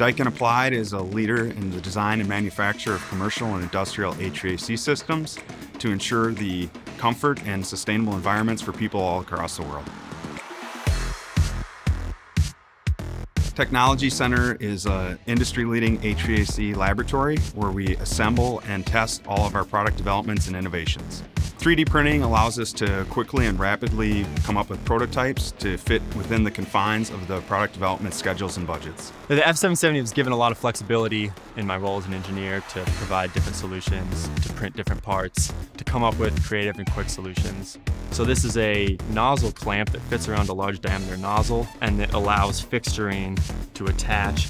Daikin Applied is a leader in the design and manufacture of commercial and industrial HVAC systems to ensure the comfort and sustainable environments for people all across the world. Technology Center is an industry-leading HVAC laboratory where we assemble and test all of our product developments and innovations. 3D printing allows us to quickly and rapidly come up with prototypes to fit within the confines of the product development schedules and budgets. The F770 has given a lot of flexibility in my role as an engineer to provide different solutions, to print different parts, to come up with creative and quick solutions. So this is a nozzle clamp that fits around a large diameter nozzle and it allows fixturing to attach.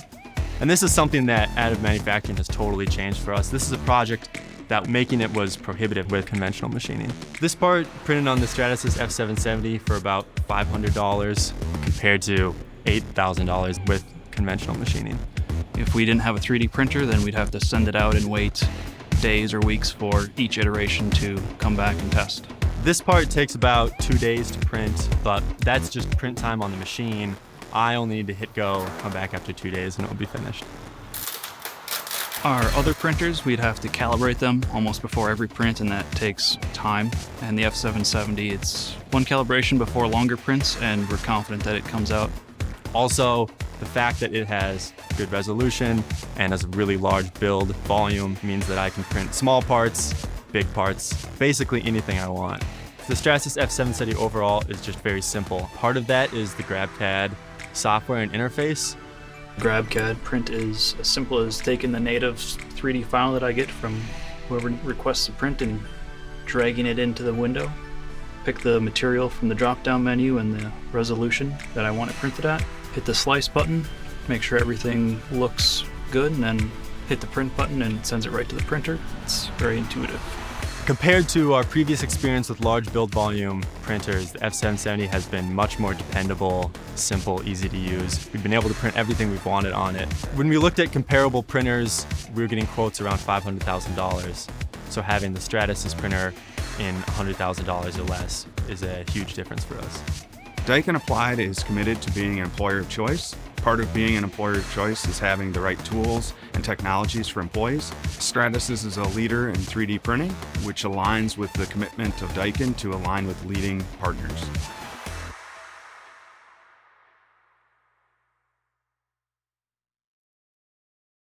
And this is something that additive manufacturing has totally changed for us. This is a project that making it was prohibitive with conventional machining. This part printed on the Stratasys F770 for about $500 compared to $8,000 with conventional machining. If we didn't have a 3D printer, then we'd have to send it out and wait days or weeks for each iteration to come back and test. This part takes about 2 days to print, but that's just print time on the machine. I only need to hit go, come back after 2 days, and it'll be finished. Our other printers, we'd have to calibrate them almost before every print, and that takes time. And the F770, it's one calibration before longer prints, and we're confident that it comes out. Also, the fact that it has good resolution and has a really large build volume means that I can print small parts, big parts, basically anything I want. The Stratasys F770 overall is just very simple. Part of that is the GrabCAD software and interface. GrabCAD print is as simple as taking the native 3D file that I get from whoever requests a print and dragging it into the window. Pick the material from the drop-down menu and the resolution that I want it printed at. Hit the slice button, make sure everything looks good, and then hit the print button and it sends it right to the printer. It's very intuitive. Compared to our previous experience with large build volume printers, the F770 has been much more dependable, simple, easy to use. We've been able to print everything we've wanted on it. When we looked at comparable printers, we were getting quotes around $500,000. So having the Stratasys printer in $100,000 or less is a huge difference for us. Daikin Applied is committed to being an employer of choice. Part of being an employer of choice is having the right tools and technologies for employees. Stratasys is a leader in 3D printing, which aligns with the commitment of Daikin to align with leading partners.